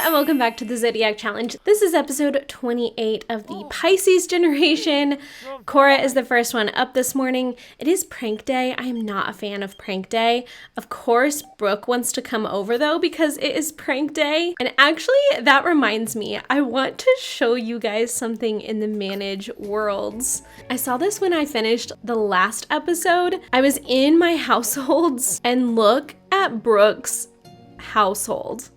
and welcome back to the Zodiac Challenge. This is episode 28 of the Pisces generation. Cora is the first one up this morning. It is prank day. I am not a fan of prank day. Of course, Brooke wants to come over though because it is prank day. And actually, that reminds me, I want to show you guys something in the manage worlds. I saw this when I finished the last episode. I was in my households and look at Brooke's household.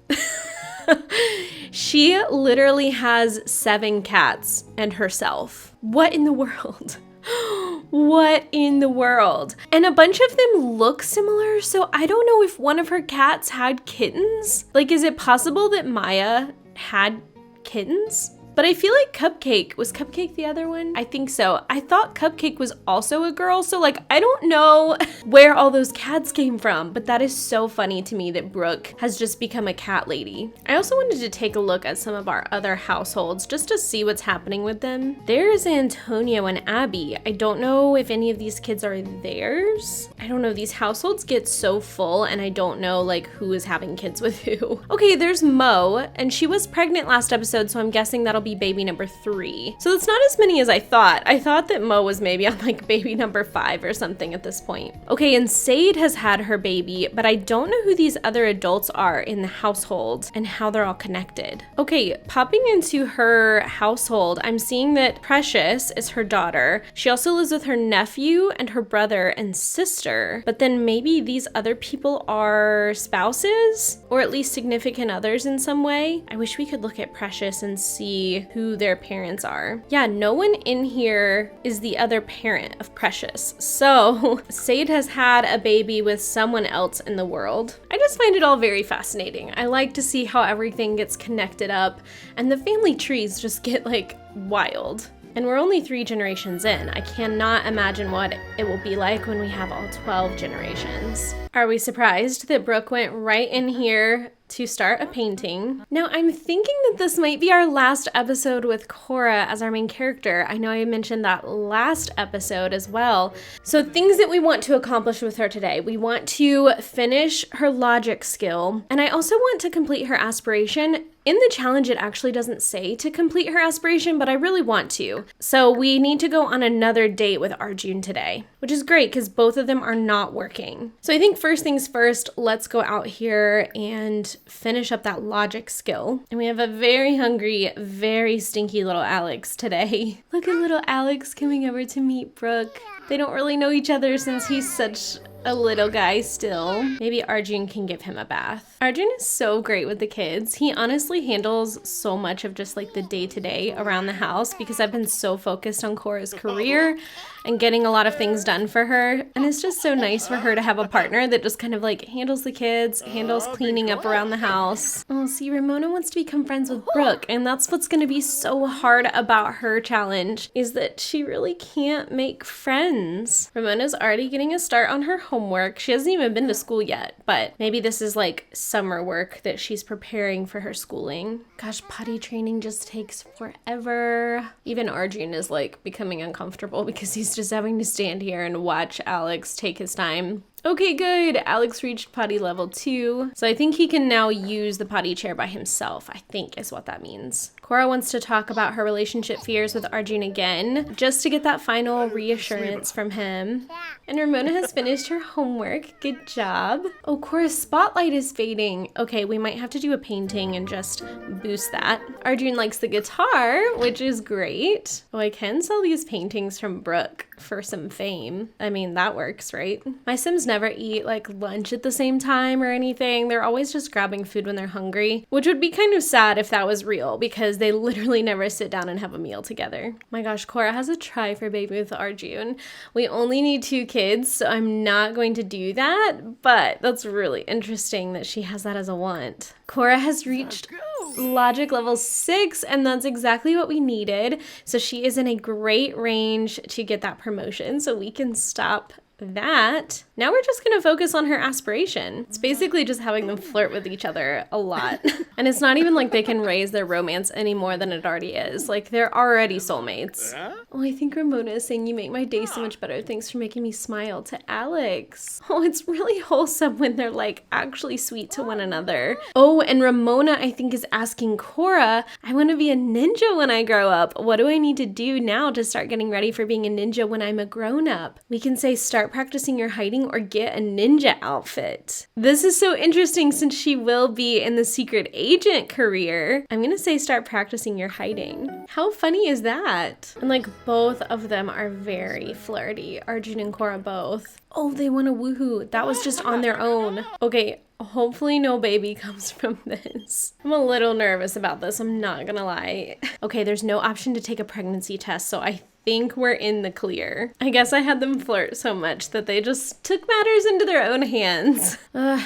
She literally has 7 cats and herself. What in the world? What in the world? And a bunch of them look similar, so I don't know if one of her cats had kittens. Like, is it possible that Maya had kittens? But I feel like Cupcake, was Cupcake the other one? I think so. I thought Cupcake was also a girl, so like, I don't know where all those cats came from, but that is so funny to me that Brooke has just become a cat lady. I also wanted to take a look at some of our other households just to see what's happening with them. There's Antonio and Abby. I don't know if any of these kids are theirs. I don't know, these households get so full and I don't know like who is having kids with who. Okay, there's Mo, and she was pregnant last episode, so I'm guessing that'll be baby number 3. So it's not as many as I thought. I thought that Mo was maybe on like baby number 5 or something at this point. Okay, and Sade has had her baby, but I don't know who these other adults are in the household and how they're all connected. Okay, popping into her household, I'm seeing that Precious is her daughter. She also lives with her nephew and her brother and sister, but then maybe these other people are spouses or at least significant others in some way. I wish we could look at Precious and see who their parents are. Yeah, no one in here is the other parent of Precious. So Sade has had a baby with someone else in the world. I just find it all very fascinating. I like to see how everything gets connected up and the family trees just get like wild. And we're only 3 generations in. I cannot imagine what it will be like when we have all 12 generations. Are we surprised that Brooke went right in here to start a painting? Now, I'm thinking that this might be our last episode with Cora as our main character. I know I mentioned that last episode as well. So things that we want to accomplish with her today. We want to finish her logic skill, and I also want to complete her aspiration. In the challenge, it actually doesn't say to complete her aspiration, but I really want to. So we need to go on another date with Arjun today, which is great because both of them are not working. So I think first things first, let's go out here and finish up that logic skill. And we have a very hungry, very stinky little Alex today. Look at little Alex coming over to meet Brooke. They don't really know each other since he's such a little guy still. Maybe Arjun can give him a bath. Arjun is so great with the kids. He honestly handles so much of just like the day-to-day around the house because I've been so focused on Cora's career and getting a lot of things done for her. And it's just so nice for her to have a partner that just kind of like handles the kids, handles cleaning up around the house. Oh, see, Ramona wants to become friends with Brooke, and that's what's gonna be so hard about her challenge, is that she really can't make friends. Ramona's already getting a start on her homework. She hasn't even been to school yet, but maybe this is like summer work that she's preparing for her schooling. Gosh, potty training just takes forever. Even Arjun is like becoming uncomfortable because he's just having to stand here and watch Alex take his time. Okay, good. Alex reached potty level 2. So I think he can now use the potty chair by himself, I think is what that means. Cora wants to talk about her relationship fears with Arjun again, just to get that final reassurance from him. And Ramona has finished her homework. Good job. Oh, Cora's spotlight is fading. Okay, we might have to do a painting and just boost that. Arjun likes the guitar, which is great. Oh, I can sell these paintings from Brooke for some fame. I mean, that works, right? My Sims never eat like lunch at the same time or anything. They're always just grabbing food when they're hungry, which would be kind of sad if that was real because they literally never sit down and have a meal together. My gosh, Cora has a try for baby with Arjun. We only need 2 kids, so I'm not going to do that, but that's really interesting that she has that as a want. Cora has reached logic level 6, and that's exactly what we needed. So she is in a great range to get that promotion, so we can stop that, now we're just gonna focus on her aspiration. It's basically just having them flirt with each other a lot. And it's not even like they can raise their romance any more than it already is. Like, they're already soulmates. Oh, I think Ramona is saying, "You make my day so much better. Thanks for making me smile," to Alex. Oh, it's really wholesome when they're like actually sweet to one another. Oh, and Ramona, I think, is asking Cora, "I want to be a ninja when I grow up. What do I need to do now to start getting ready for being a ninja when I'm a grown-up?" We can say, "Start practicing your hiding or get a ninja outfit." This is so interesting since she will be in the secret agent career. I'm gonna say start practicing your hiding. How funny is that? And like both of them are very flirty. Arjun and Cora both. Oh, they want a woohoo. That was just on their own. Okay, hopefully no baby comes from this. I'm a little nervous about this, I'm not gonna lie. Okay, there's no option to take a pregnancy test, so I think we're in the clear. I guess I had them flirt so much that they just took matters into their own hands.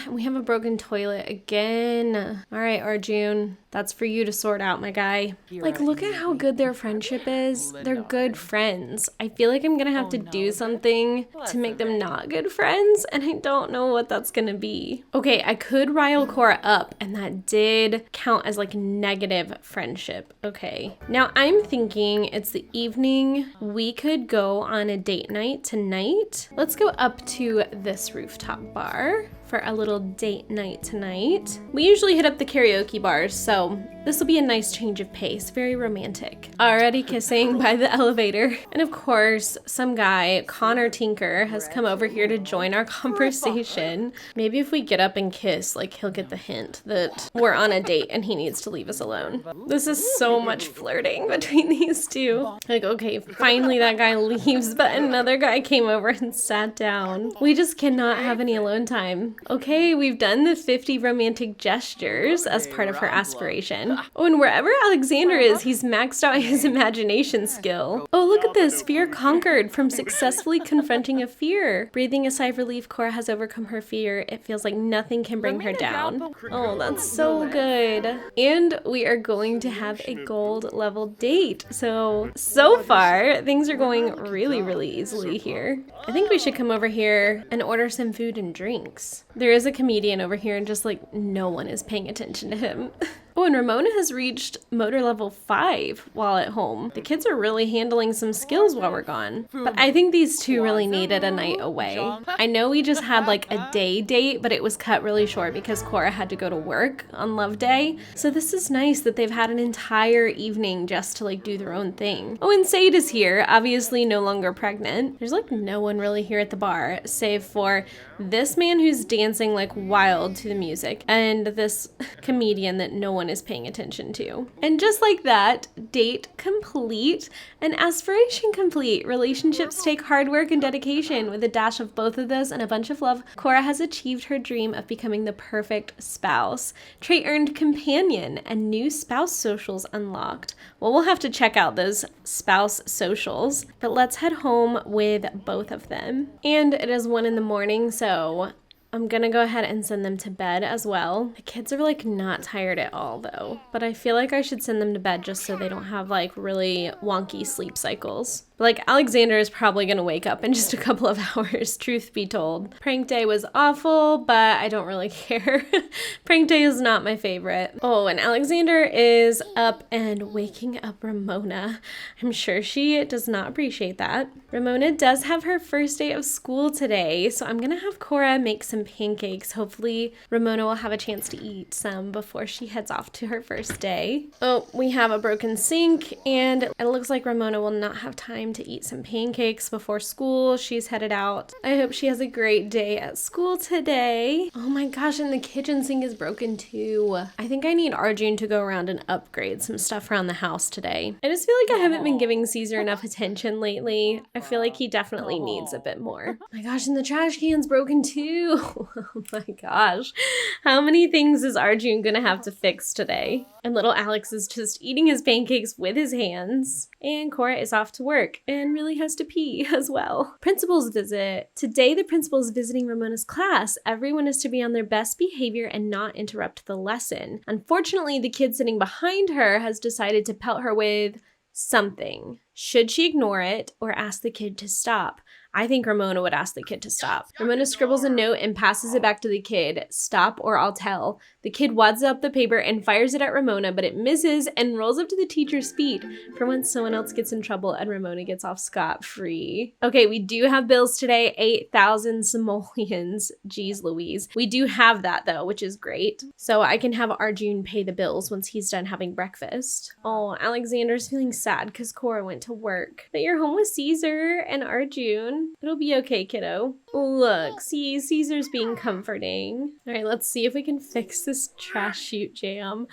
We have a broken toilet again. All right, Arjun, that's for you to sort out, my guy. Like, look at how good their friendship is. They're good friends. I feel like I'm gonna have to do something to make them not good friends, and I don't know what that's gonna be. Okay, I could rile Cora up, and that did count as like negative friendship. Okay, now I'm thinking it's the evening. We could go on a date night tonight. Let's go up to this rooftop bar for a little date night tonight. We usually hit up the karaoke bars, so this will be a nice change of pace, very romantic. Already kissing by the elevator. And of course, some guy, Connor Tinker, has come over here to join our conversation. Maybe if we get up and kiss, like, he'll get the hint that we're on a date and he needs to leave us alone. This is so much flirting between these two. Like, okay, finally that guy leaves, but another guy came over and sat down. We just cannot have any alone time. Okay, we've done the 50 romantic gestures as part of her aspiration. Oh, and wherever Alexander is, he's maxed out his imagination skill. Oh, look at this. Fear conquered from successfully confronting a fear. Breathing a sigh of relief, Cora has overcome her fear. It feels like nothing can bring her down. Oh, that's so good. And we are going to have a gold level date. So far, things are going really, really easily here. I think we should come over here and order some food and drinks. There is a comedian over here and just like no one is paying attention to him. Oh, and Ramona has reached motor level 5 while at home. The kids are really handling some skills while we're gone. But I think these two really needed a night away. I know we just had like a day date, but it was cut really short because Cora had to go to work on Love Day. So this is nice that they've had an entire evening just to like do their own thing. Oh, and Sade is here, obviously no longer pregnant. There's like no one really here at the bar, save for this man who's dancing like wild to the music and this comedian that no one is paying attention to. And just like that, date complete and aspiration complete. Relationships take hard work and dedication. With a dash of both of those and a bunch of love, Cora has achieved her dream of becoming the perfect spouse. Trey earned companion and new spouse socials unlocked. Well, we'll have to check out those spouse socials, but let's head home with both of them. And it is 1 a.m, so I'm gonna go ahead and send them to bed as well. The kids are like not tired at all though, but I feel like I should send them to bed just so they don't have like really wonky sleep cycles. Like, Alexander is probably gonna wake up in just a couple of hours, truth be told. Prank day was awful, but I don't really care. Prank day is not my favorite. Oh, and Alexander is up and waking up Ramona. I'm sure she does not appreciate that. Ramona does have her first day of school today, so I'm gonna have Cora make some pancakes. Hopefully Ramona will have a chance to eat some before she heads off to her first day. Oh, we have a broken sink, and it looks like Ramona will not have time to eat some pancakes before school. She's headed out. I hope she has a great day at school today. Oh my gosh, and the kitchen sink is broken too. I think I need Arjun to go around and upgrade some stuff around the house today. I just feel like I haven't been giving Caesar enough attention lately. I feel like he definitely needs a bit more. Oh my gosh, and the trash can's broken too. Oh my gosh. How many things is Arjun gonna have to fix today? And little Alex is just eating his pancakes with his hands. And Cora is off to work and really has to pee as well. Principal's visit. Today the principal is visiting Ramona's class. Everyone is to be on their best behavior and not interrupt the lesson. Unfortunately, the kid sitting behind her has decided to pelt her with something. Should she ignore it or ask the kid to stop? I think Ramona would ask the kid to stop. Ramona scribbles a note and passes it back to the kid. Stop or I'll tell. The kid wads up the paper and fires it at Ramona, but it misses and rolls up to the teacher's feet. For once, someone else gets in trouble and Ramona gets off scot-free. Okay, we do have bills today, 8,000 simoleons. Jeez Louise. We do have that though, which is great. So I can have Arjun pay the bills once he's done having breakfast. Oh, Alexander's feeling sad because Cora went to work. But you're home with Caesar and Arjun. It'll be okay, kiddo. Look, see, Caesar's being comforting. All right, let's see if we can fix this trash chute jam.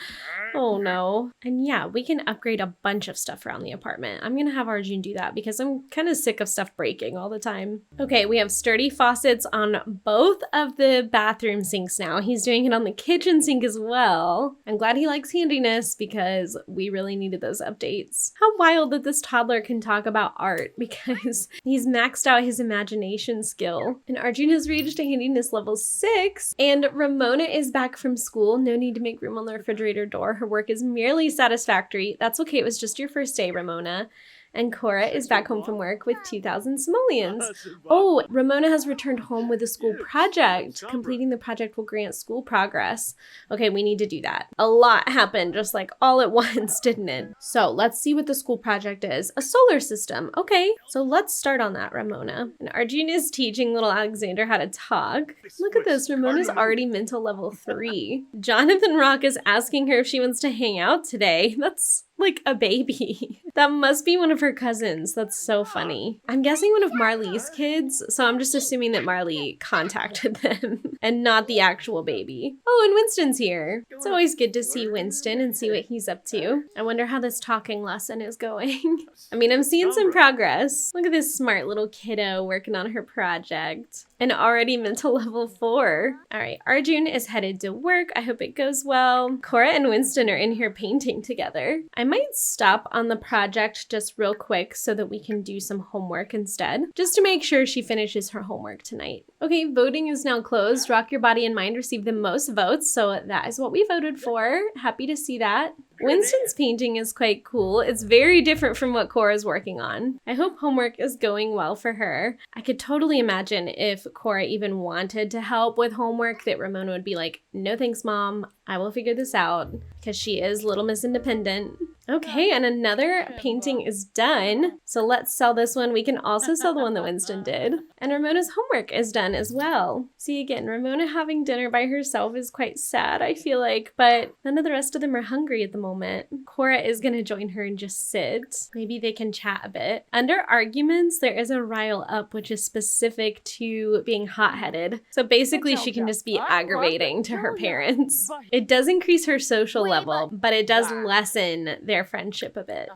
Oh no. And yeah, we can upgrade a bunch of stuff around the apartment. I'm gonna have Arjun do that because I'm kind of sick of stuff breaking all the time. Okay, we have sturdy faucets on both of the bathroom sinks now. He's doing it on the kitchen sink as well. I'm glad he likes handiness because we really needed those updates. How wild that this toddler can talk about art because he's maxed out his imagination skill. And Arjun has reached handiness level 6 and Ramona is back from school. No need to make room on the refrigerator door. Her work is merely satisfactory. That's okay. It was just your first day, Ramona. And Cora is back home from work with 2,000 simoleons. Oh, Ramona has returned home with a school project. Completing the project will grant school progress. Okay, we need to do that. A lot happened just like all at once, didn't it? So let's see what the school project is. A solar system. Okay, so let's start on that, Ramona. And Arjun is teaching little Alexander how to talk. Look at this. Ramona's already mental level 3. Jonathan Rock is asking her if she wants to hang out today. That's like a baby. That must be one of her cousins. That's so funny. I'm guessing one of Marley's kids, so I'm just assuming that Marley contacted them and not the actual baby. Oh, and Winston's here. It's always good to see Winston and see what he's up to. I wonder how this talking lesson is going. I mean, I'm seeing some progress. Look at this smart little kiddo working on her project. And already mental level 4. All right, Arjun is headed to work. I hope it goes well. Cora and Winston are in here painting together. I might stop on the project just real quick so that we can do some homework instead, just to make sure she finishes her homework tonight. Okay, voting is now closed. Rock Your Body and Mind received the most votes, so that is what we voted for. Happy to see that. Winston's painting is quite cool. It's very different from what Cora's working on. I hope homework is going well for her. I could totally imagine if Cora even wanted to help with homework that Ramona would be like, no thanks, Mom. I will figure this out, because she is Little Miss Independent. Okay, and another painting is done. So let's sell this one. We can also sell the one that Winston did. And Ramona's homework is done as well. See, again, Ramona having dinner by herself is quite sad, I feel like, but none of the rest of them are hungry at the moment. Cora is gonna join her and just sit. Maybe they can chat a bit. Under arguments, there is a rile up, which is specific to being hot-headed. So basically she can just be aggravating to her parents. It does increase her social level, but it does lessen their friendship a bit.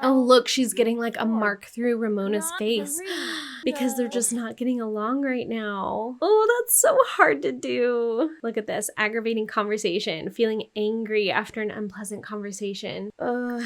Oh, look, she's getting like a mark through Ramona's face because they're just not getting along right now. Oh, that's so hard to do. Look at this, aggravating conversation, feeling angry after an unpleasant conversation. Ugh.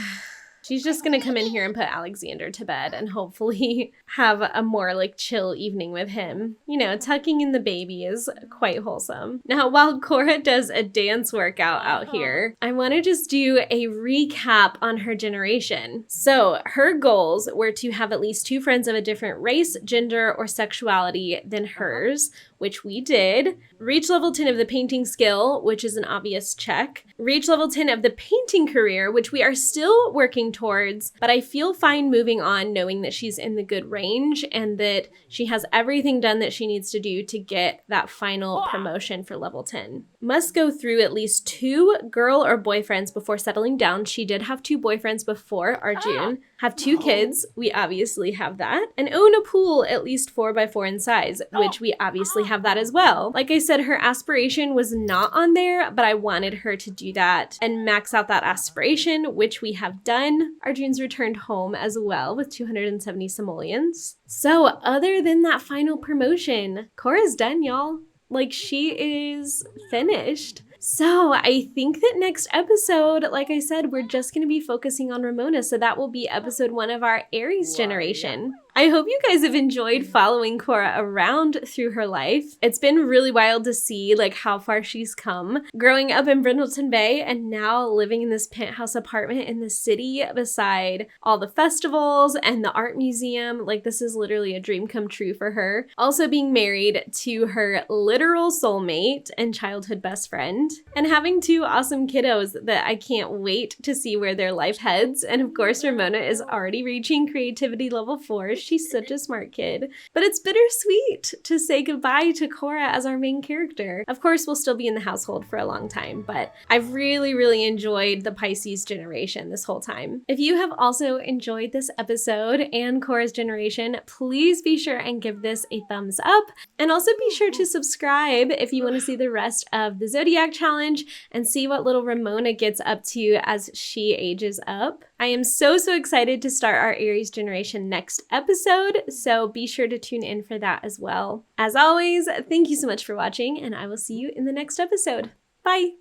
She's just gonna come in here and put Alexander to bed and hopefully have a more like chill evening with him. You know, tucking in the baby is quite wholesome. Now, while Cora does a dance workout out here, I wanna just do a recap on her generation. So her goals were to have at least 2 friends of a different race, gender, or sexuality than hers, which we did. Reach level 10 of the painting skill, which is an obvious check. Reach level 10 of the painting career, which we are still working towards, but I feel fine moving on knowing that she's in the good range and that she has everything done that she needs to do to get that final promotion for level 10. Must go through at least 2 girl or boyfriends before settling down. She did have 2 boyfriends before Arjun. Have 2 kids. We obviously have that. And own a pool at least 4x4 in size, which we obviously have that as well. Like I said, her aspiration was not on there, but I wanted her to do that and max out that aspiration, which we have done. Arjun's returned home as well with 270 simoleons. So other than that final promotion, Cora's done, y'all. Like, she is finished. So I think that next episode, like I said, we're just going to be focusing on Ramona. So that will be episode 1 of our Aries generation. I hope you guys have enjoyed following Cora around through her life. It's been really wild to see like how far she's come. Growing up in Brindleton Bay and now living in this penthouse apartment in the city beside all the festivals and the art museum. Like this is literally a dream come true for her. Also being married to her literal soulmate and childhood best friend. And having two awesome kiddos that I can't wait to see where their life heads. And of course, Ramona is already reaching creativity level 4. She's such a smart kid. But it's bittersweet to say goodbye to Cora as our main character. Of course, we'll still be in the household for a long time, but I've really enjoyed the Pisces generation this whole time. If you have also enjoyed this episode and Cora's generation, please be sure and give this a thumbs up. And also be sure to subscribe if you want to see the rest of the Zodiac challenge and see what little Ramona gets up to as she ages up. I am so excited to start our Aries generation next episode, so be sure to tune in for that as well. As always, thank you so much for watching, and I will see you in the next episode. Bye!